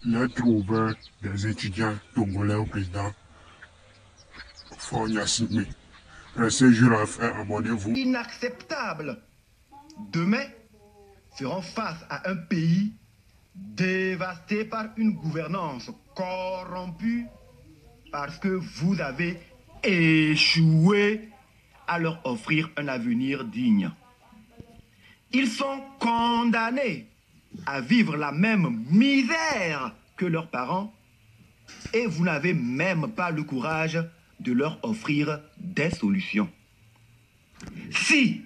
Lettre ouverte des étudiants togolais au président Faure Gnassingbé. Un séjour à faire, abonnez-vous. Inacceptable. Demain, ferons face à un pays dévasté par une gouvernance corrompue parce que vous avez échoué à leur offrir un avenir digne. Ils sont condamnés à vivre la même misère que leurs parents et vous n'avez même pas le courage de leur offrir des solutions. Si,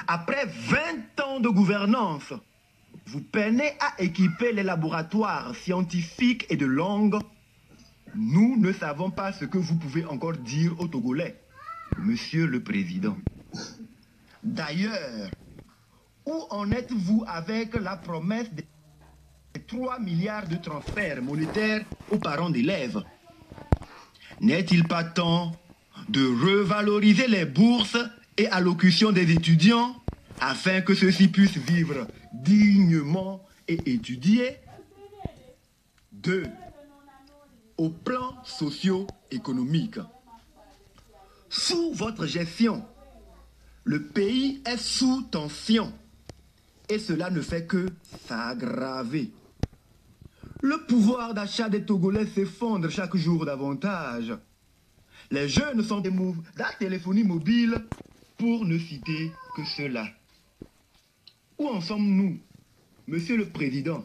après 20 ans de gouvernance, vous peinez à équiper les laboratoires scientifiques et de langue, nous ne savons pas ce que vous pouvez encore dire aux Togolais, Monsieur le Président. D'ailleurs, où en êtes-vous avec la promesse des 3 milliards de transferts monétaires aux parents d'élèves? N'est-il pas temps de revaloriser les bourses et allocutions des étudiants afin que ceux-ci puissent vivre dignement et étudier? 2. Au plan socio-économique. Sous votre gestion, le pays est sous tension et cela ne fait que s'aggraver. Le pouvoir d'achat des Togolais s'effondre chaque jour davantage. Les jeunes sont des la téléphonie mobile, pour ne citer que cela. Où en sommes-nous, Monsieur le Président,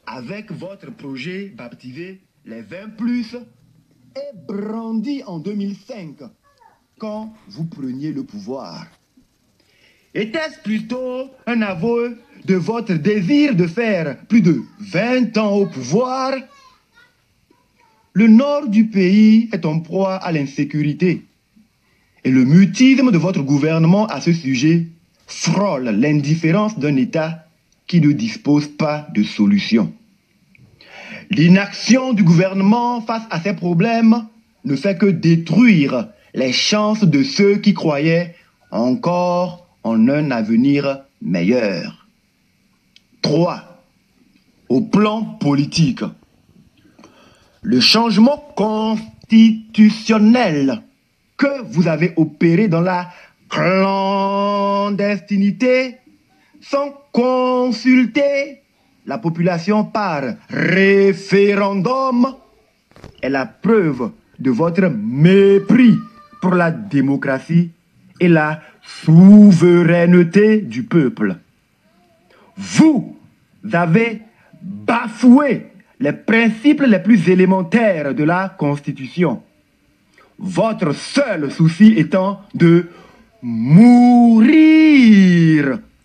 avec votre projet baptisé les 20+, et brandi en 2005, quand vous preniez le pouvoir? Était-ce plutôt un aveu de votre désir de faire plus de 20 ans au pouvoir? Le nord du pays est en proie à l'insécurité. Et le mutisme de votre gouvernement à ce sujet frôle l'indifférence d'un État qui ne dispose pas de solution. L'inaction du gouvernement face à ces problèmes ne fait que détruire les chances de ceux qui croyaient encore en un avenir meilleur. 3. Au plan politique. Le changement constitutionnel que vous avez opéré dans la clandestinité sans consulter la population par référendum est la preuve de votre mépris pour la démocratie et la souveraineté du peuple. Vous avez bafoué les principes les plus élémentaires de la Constitution. Votre seul souci étant de mourir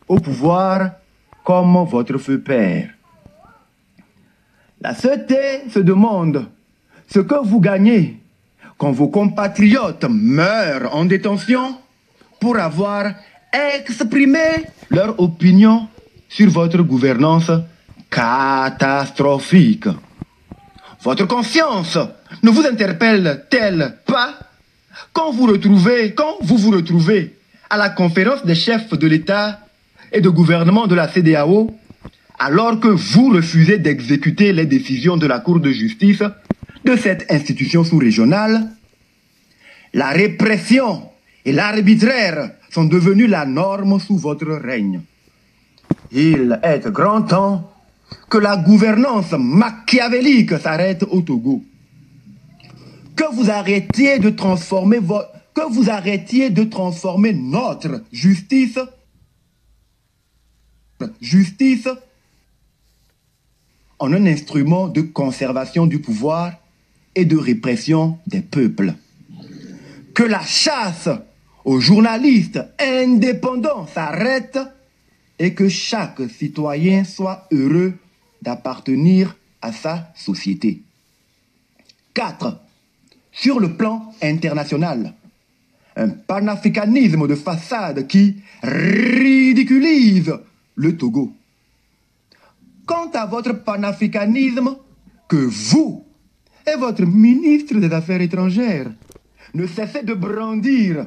au pouvoir comme votre feu père. La société se demande ce que vous gagnez quand vos compatriotes meurent en détention pour avoir exprimé leur opinion sur votre gouvernance catastrophique. Votre conscience ne vous interpelle-t-elle pas quand vous vous retrouvez à la conférence des chefs de l'État et de gouvernement de la CEDEAO, alors que vous refusez d'exécuter les décisions de la Cour de justice de cette institution sous-régionale? La répression et l'arbitraire sont devenus la norme sous votre règne. Il est grand temps que la gouvernance machiavélique s'arrête au Togo. Que vous arrêtiez de transformer notre justice en un instrument de conservation du pouvoir et de répression des peuples. Que la chasse aux journalistes indépendants s'arrête et que chaque citoyen soit heureux d'appartenir à sa société. 4. Sur le plan international, un panafricanisme de façade qui ridiculise le Togo. Quant à votre panafricanisme, que vous et votre ministre des Affaires étrangères ne cessez de brandir,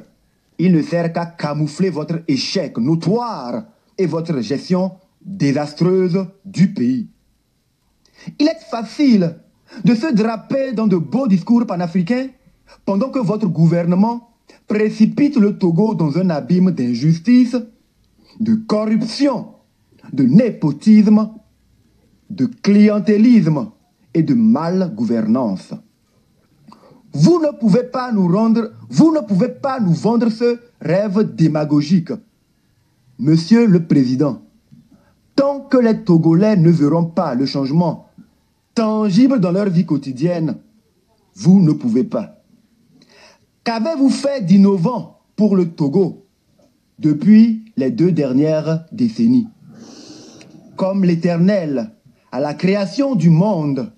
il ne sert qu'à camoufler votre échec notoire et votre gestion désastreuse du pays. Il est facile de se draper dans de beaux discours panafricains pendant que votre gouvernement précipite le Togo dans un abîme d'injustice, de corruption, de népotisme, de clientélisme et de malgouvernance. Vous ne pouvez pas nous vendre ce rêve démagogique. Monsieur le Président, tant que les Togolais ne verront pas le changement tangible dans leur vie quotidienne, vous ne pouvez pas. Qu'avez-vous fait d'innovant pour le Togo depuis les 2 dernières décennies? Comme l'Éternel à la création du monde,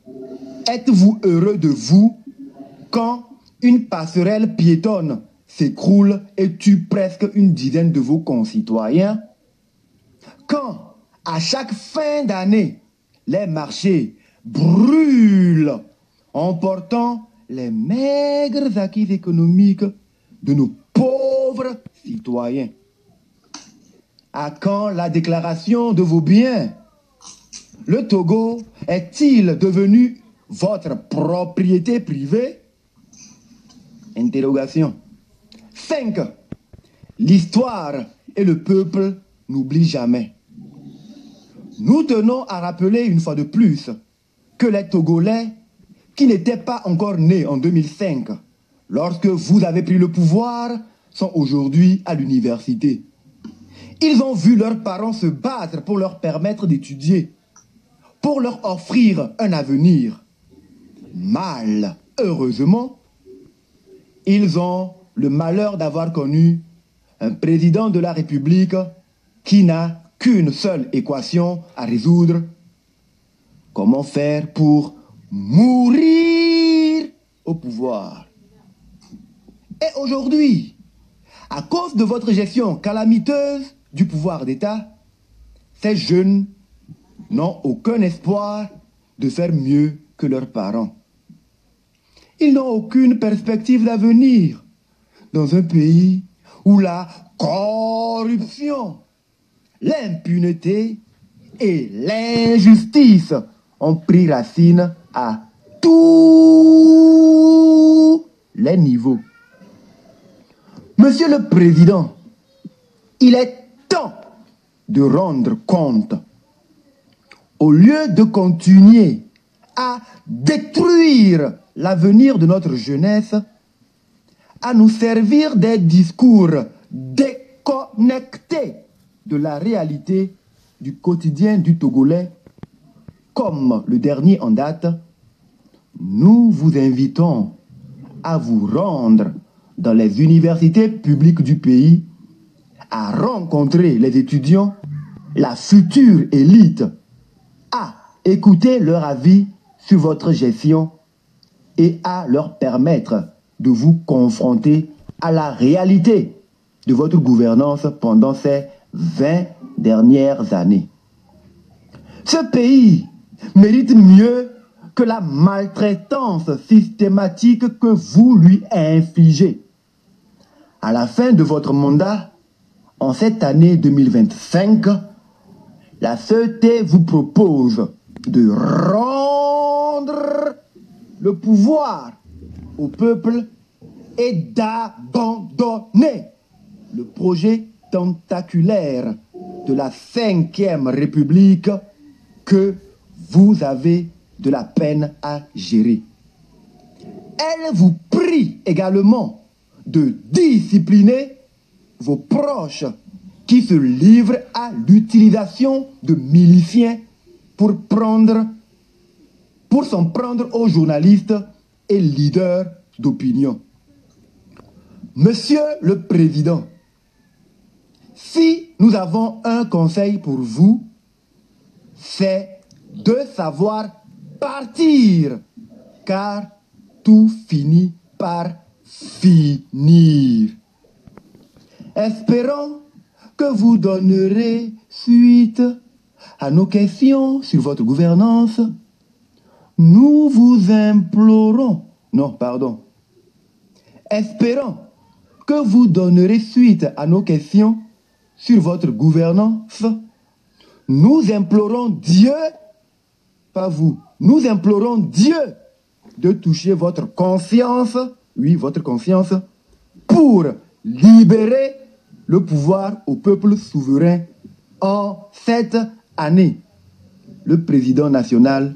êtes-vous heureux de vous quand une passerelle piétonne s'écroule et tue presque une dizaine de vos concitoyens? Quand, à chaque fin d'année, les marchés brûlent, emportant les maigres acquis économiques de nos pauvres citoyens? À quand la déclaration de vos biens? Le Togo est-il devenu votre propriété privée? Interrogation. 5. L'histoire et le peuple n'oublient jamais. Nous tenons à rappeler une fois de plus que les Togolais qui n'étaient pas encore nés en 2005, lorsque vous avez pris le pouvoir, sont aujourd'hui à l'université. Ils ont vu leurs parents se battre pour leur permettre d'étudier, pour leur offrir un avenir. Malheureusement, ils ont le malheur d'avoir connu un président de la République qui n'a qu'une seule équation à résoudre. Comment faire pour mourir au pouvoir? Et aujourd'hui, à cause de votre gestion calamiteuse du pouvoir d'État, ces jeunes n'ont aucun espoir de faire mieux que leurs parents. Ils n'ont aucune perspective d'avenir dans un pays où la corruption, l'impunité et l'injustice ont pris racine à tous les niveaux. Monsieur le Président, il est temps de rendre compte. Au lieu de continuer à détruire l'avenir de notre jeunesse, à nous servir des discours déconnectés de la réalité du quotidien du Togolais, comme le dernier en date, nous vous invitons à vous rendre dans les universités publiques du pays, à rencontrer les étudiants, la future élite, à écouter leur avis sur votre gestion et à leur permettre de vous confronter à la réalité de votre gouvernance pendant ces 20 dernières années. Ce pays mérite mieux que la maltraitance systématique que vous lui infligez. À la fin de votre mandat, en cette année 2025, la CET vous propose de rendre le pouvoir au peuple et d'abandonner le projet tentaculaire de la 5e République que vous avez de la peine à gérer. Elle vous prie également de discipliner vos proches qui se livrent à l'utilisation de miliciens pour s'en prendre aux journalistes et leaders d'opinion. Monsieur le Président, si nous avons un conseil pour vous, c'est de savoir partir, car tout finit par finir. Espérons que vous donnerez suite à nos questions sur votre gouvernance. Nous vous implorons, espérons que vous donnerez suite à nos questions sur votre gouvernance. Nous implorons Dieu pas vous. Nous implorons Dieu de toucher votre conscience, oui, votre conscience, pour libérer le pouvoir au peuple souverain en cette année. Le président national,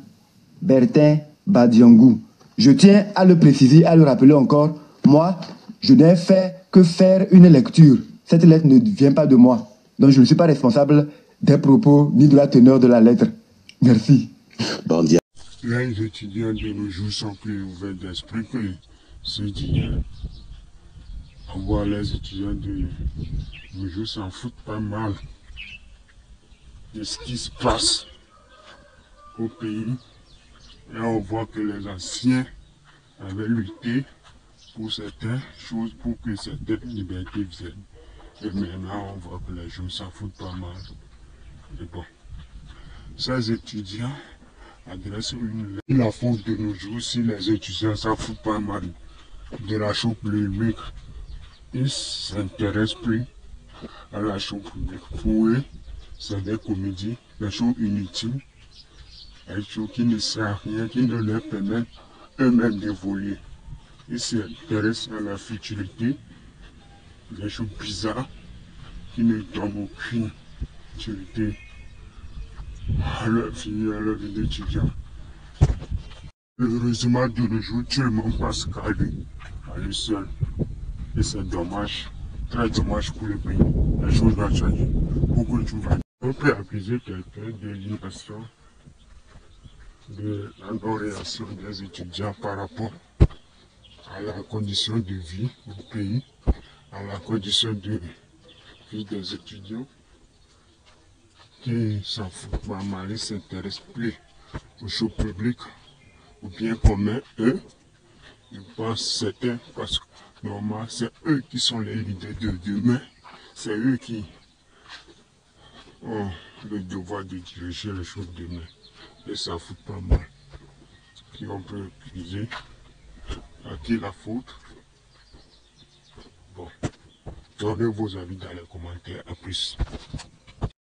Bertin Badiangou. Je tiens à le préciser, à le rappeler encore. Moi, je n'ai fait que faire une lecture. Cette lettre ne vient pas de moi. Donc, je ne suis pas responsable des propos ni de la teneur de la lettre. Merci. Les étudiants de nos jours sont plus ouverts d'esprit que ceux d'hier. On voit les étudiants de nos jours s'en foutent pas mal de ce qui se passe au pays. Et on voit que les anciens avaient lutté pour certaines choses, pour que certaines libertés viennent. Et maintenant, on voit que les gens s'en foutent pas mal. Mais bon, ces étudiants adressent une lettre. Ils la font de nos jours si les étudiants s'en foutent pas mal de la chose publique. Ils ne s'intéressent plus à la chose publique. Pour eux, c'est des comédies, des choses inutiles, des choses qui ne servent à rien, qui ne leur permettent eux-mêmes d'évoluer. Ils s'intéressent à la futurité, des choses bizarres qui ne donnent aucune utilité à leur vie d'étudiant. Heureusement, de nos jours, tout le monde passe qu'à lui seul. Et c'est dommage, très dommage pour le pays. Les choses vont changer. Beaucoup de choses vont changer. On peut accuser quelqu'un de l'innovation, de la non-réaction des étudiants par rapport à la condition de vie du pays, à la condition de vie des étudiants qui s'en foutent pas mal, ils ne s'intéressent plus aux choses publiques, au bien commun, eux. Je pense certains, parce que normalement, c'est eux qui sont les leaders de demain, c'est eux qui ont le devoir de diriger les choses de demain. Et ça fout pas mal. Qui on peut accuser, à qui la faute. Bon, donnez vos avis dans les commentaires. À plus.